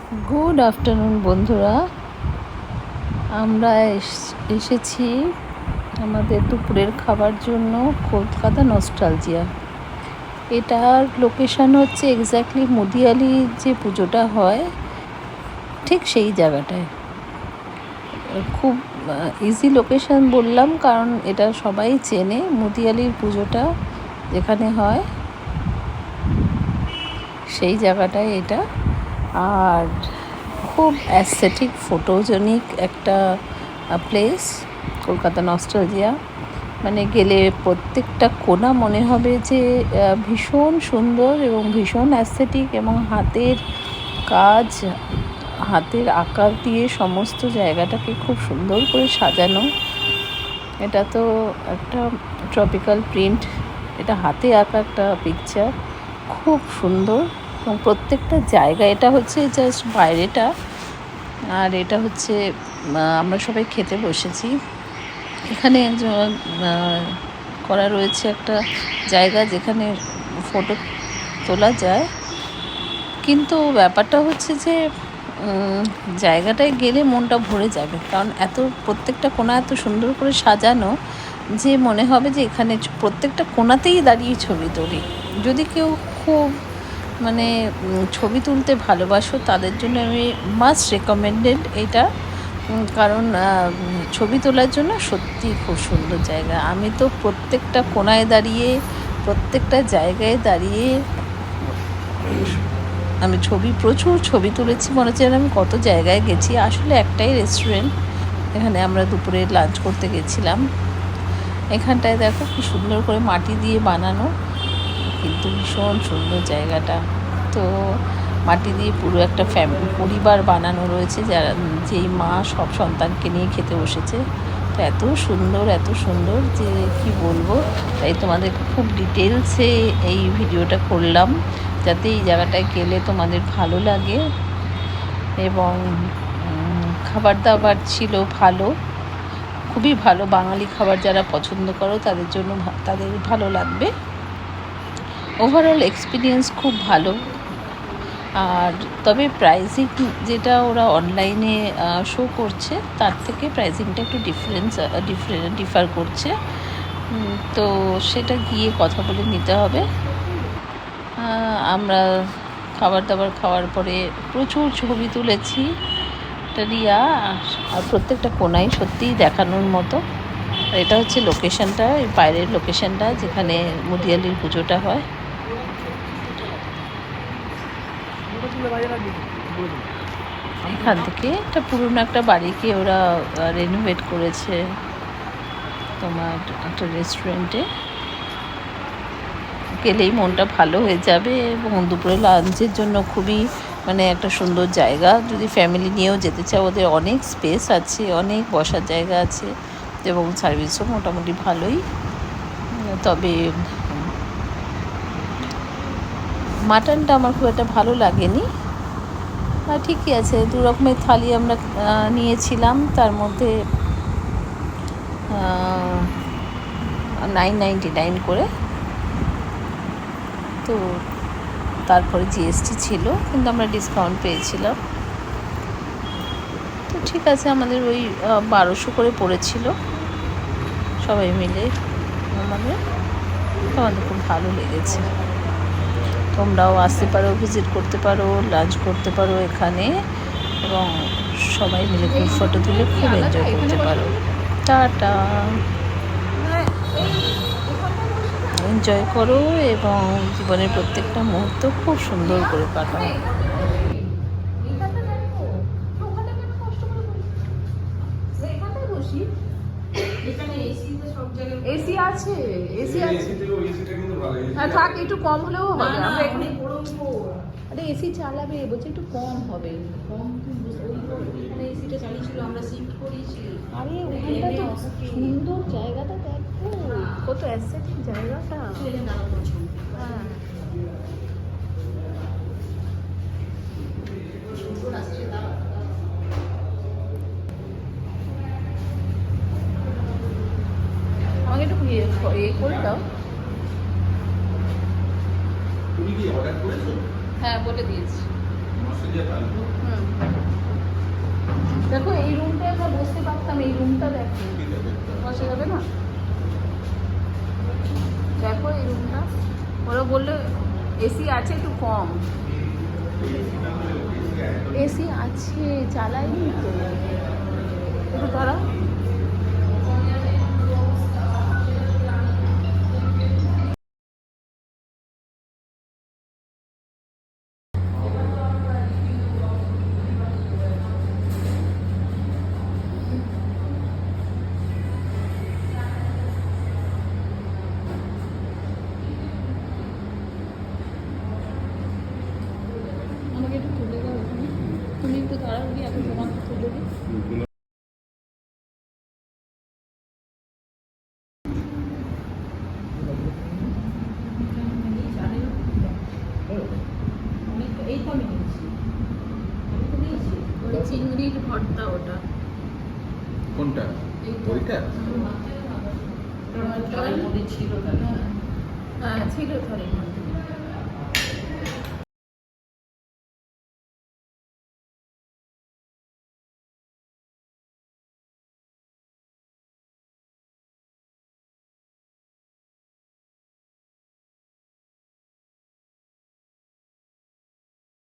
Good afternoon বন্ধুরা, আমরা এসেছি আমাদের দুপুরের খাবার জন্য কলকাতা নস্টালজিয়া। এটার লোকেশান হচ্ছে এক্স্যাক্টলি মুদিয়ালি যে পুজোটা হয় ঠিক সেই জায়গাটায়। খুব ইজি লোকেশান বললাম কারণ এটা সবাই চেনে, মুদিয়ালির পুজোটা যেখানে হয় সেই জায়গাটায় এটা। আর খুব অ্যাস্থেটিক ফটোজেনিক একটা প্লেস কলকাতা নস্টালজিয়া। মানে গেলে প্রত্যেকটা কোণা মনে হবে যে ভীষণ সুন্দর এবং ভীষণ অ্যাস্থেটিক, এবং হাতের কাজ, হাতের আকার দিয়ে সমস্ত জায়গাটাকে খুব সুন্দর করে সাজানো। এটা তো একটা ট্রপিক্যাল প্রিন্ট, এটা হাতে আঁকা একটা পিকচার, খুব সুন্দর। এবং প্রত্যেকটা জায়গা, এটা হচ্ছে জাস্ট বাইরেটা, আর এটা হচ্ছে আমরা সবাই খেতে বসেছি। এখানে করা রয়েছে একটা জায়গা যেখানে ফটো তোলা যায়, কিন্তু ব্যাপারটা হচ্ছে যে জায়গাটায় গেলে মনটা ভরে যাবে, কারণ এত প্রত্যেকটা কোণা এত সুন্দর করে সাজানো যে মনে হবে যে এখানে প্রত্যেকটা কোণাতেই দাঁড়িয়ে ছবি তুলি। যদি কেউ খুব মানে ছবি তুলতে ভালোবাসো তাদের জন্য আমি মাস্ট রেকমেন্ডেড এটা, কারণ ছবি তোলার জন্য সত্যিই খুব সুন্দর জায়গা। আমি তো প্রত্যেকটা কোণায় দাঁড়িয়ে, প্রত্যেকটা জায়গায় দাঁড়িয়ে আমি প্রচুর ছবি তুলেছি। মনে হচ্ছে আমি কত জায়গায় গেছি। আসলে একটাই রেস্টুরেন্ট, এখানে আমরা দুপুরে লাঞ্চ করতে গেছিলাম। এখানটায় দেখো কি সুন্দর করে মাটি দিয়ে বানানো, কিন্তু ভীষণ সুন্দর জায়গাটা। তো মাটি দিয়ে পুরো একটা পরিবার বানানো রয়েছে, যারা যেই মা সব সন্তানকে নিয়ে খেতে বসেছে। তো এত সুন্দর যে কি বলবো। তাই তোমাদের খুব ডিটেলসে এই ভিডিওটা করলাম, যাতে এই জায়গাটায় গেলে তোমাদের ভালো লাগে। এবং খাবার দাবার ছিল ভালো, খুবই ভালো। বাঙালি খাবার যারা পছন্দ করো তাদের জন্য তাদের ভালো লাগবে। ওভারঅল এক্সপিরিয়েন্স খুব ভালো। আর তবে প্রাইসিং যেটা ওরা অনলাইনে শো করছে তার থেকে প্রাইসিংটা একটু ডিফার করছে। তো সেটা গিয়ে কথা বলে নিতে হবে। আমরা খাবার দাবার খাওয়ার পরে প্রচুর ছবি তুলেছি রিয়া, আর প্রত্যেকটা কোণাই সত্যিই দেখানোর মতো। এটা হচ্ছে লোকেশনটা, বাইরের লোকেশনটা যেখানে মুদিয়ালির পুজোটা হয়। এখান থেকে একটা পুরনো একটা বাড়িকে ওরা রেনোভেট করেছে তোমার একটা রেস্টুরেন্টে। গেলেই মনটা ভালো হয়ে যাবে, এবং দুপুরে লাঞ্চের জন্য খুবই মানে একটা সুন্দর জায়গা। যদি ফ্যামিলি নিয়েও যেতে চাও, ওদের অনেক স্পেস আছে, অনেক বসার জায়গা আছে, এবং সার্ভিসও মোটামুটি ভালোই। তবে মাটনটা আমার খুব একটা ভালো লাগেনি। ঠিকই আছে, দু রকমের থালি আমরা নিয়েছিলাম, তার মধ্যে 999 করে। তো তারপরে জিএসটি ছিল, কিন্তু আমরা ডিসকাউন্ট পেয়েছিলাম। তো ঠিক আছে, আমাদের ওই 1200 করে পড়েছিল সবাই মিলে। আমাদের খুব ভালো লেগেছে। তোমরাও আসতে পারো, ভিজিট করতে পারো, লাঞ্চ করতে পারো এখানে, এবং সবাই মিলে খুব ফটো তুলে খুব এনজয় করতে পারো। টাটা, এনজয় করো এবং জীবনের প্রত্যেকটা মুহূর্ত খুব সুন্দর করে কাটাও। এসি আছে, এসি আছে, হ্যাঁ থাক, একটু কম হলেও হবে। আমরা এখানে আরে এসি চালাবে বলছে, একটু কম হবে। কম ওইখানে এসিটা চালিয়েছিল, আমরা শিফট করিয়েছি। আরে ওখানটা তো সুন্দর জায়গাটা, দেখো কত অ্যাসেটিক জায়গাটা। হ্যাঁ আমাকে একটু ইয়ে করে দাও। তুমি কি অর্ডার করেছো? হ্যাঁ বলে দিয়েছি। দেখো এই রুমটায় আমরা বসতে পারতাম, এই রুমটা দেখো, বসা যাবে না? দেখো এই রুমটা, ওরা বললে এসি আছে একটু কম, এসি আছে চালাইনি তো, একটু দাঁড়া। আমাকে একটু তুলে দাও ওখানে, তুমি একটু তাড়াহুড়ি আগে তোমাকে তুলে দিই। চিংড়ির ভর্তা ওটা। কোনটা? ওইটা? ছিল, হ্যাঁ ছিল থালির মধ্যে।